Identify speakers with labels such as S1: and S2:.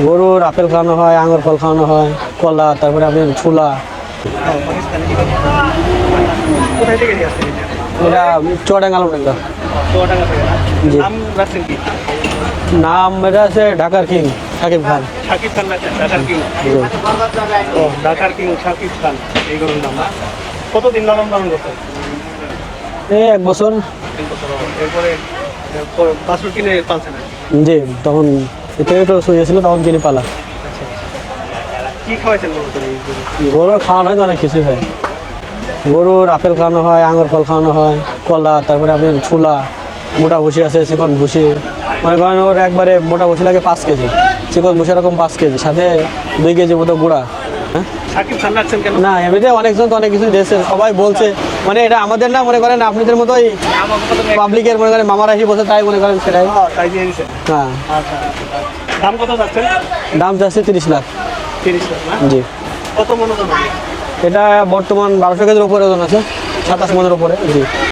S1: গরুর আপেল খাওয়ানো হয়, আঙুর ফল খাওয়ানো হয়, কলা, তারপরে আপনার ছোলা।
S2: কোথায় থেকে নিয়ে আসছেন এটা?
S1: এটা চুয়াডাঙ্গা আলমডাঙ্গা।
S2: চুয়াডাঙ্গা থেকে না?
S1: জি।
S2: নাম রাখছেন কি?
S1: নাম এটা আছে ঢাকার কিং সাকিব খান।
S2: শাকিব খান রাখছেন, ঢাকার কিং।
S1: জি।
S2: ও, ঢাকার কিং শাকিব খান, এই গরুর নাম না? কতদিন লালন পালন করতেন?
S1: এই 1 বছর।
S2: এরপরে বাছুর কিনে পালছেন আর কি।
S1: জি, তখন এতে একটু শুয়েছিল, তখন কিনে পালা।
S2: কি খাওয়াইছেন বলতো এই গরু?
S1: গরুর খাওয়ানো হয় তো অনেক কিছুই হয়। গরুর আপেল খাওয়ানো হয়, আঙুর ফল খাওয়ানো হয়, কলা, তারপরে আপনার ছোলা, মোটা ভুসি আছে, চিকন ভুসি। মনে করেন ওর একবারে মোটা ভুসি লাগে 5 কেজি, চিকন ভুসি এরকম 5 কেজি, সাথে 2 কেজি মতো গুঁড়া। হ্যাঁ,
S2: শাকিব খান রাখছেন কেন?
S1: না এমনিতে অনেকজন তো অনেক কিছু দিয়েছে, সবাই বলছে, মানে এটা আমাদের না, মনে করেন আপনাদের মতোই পাবলিকের, মনে করেন মামারা এসে বলছে, তাই মনে করেন সেটাই।
S2: তাই দিয়ে দিচ্ছেন।
S1: হ্যাঁ,
S2: আচ্ছা, দাম কত যাচ্ছেন?
S1: দাম চাচ্ছে 30 লাখ।
S2: 30 লাখ না?
S1: জি,
S2: কত মনে করেন?
S1: এটা বর্তমান 1200 কেজির উপরে ওজন আছে, 27 মনের উপরে। জি।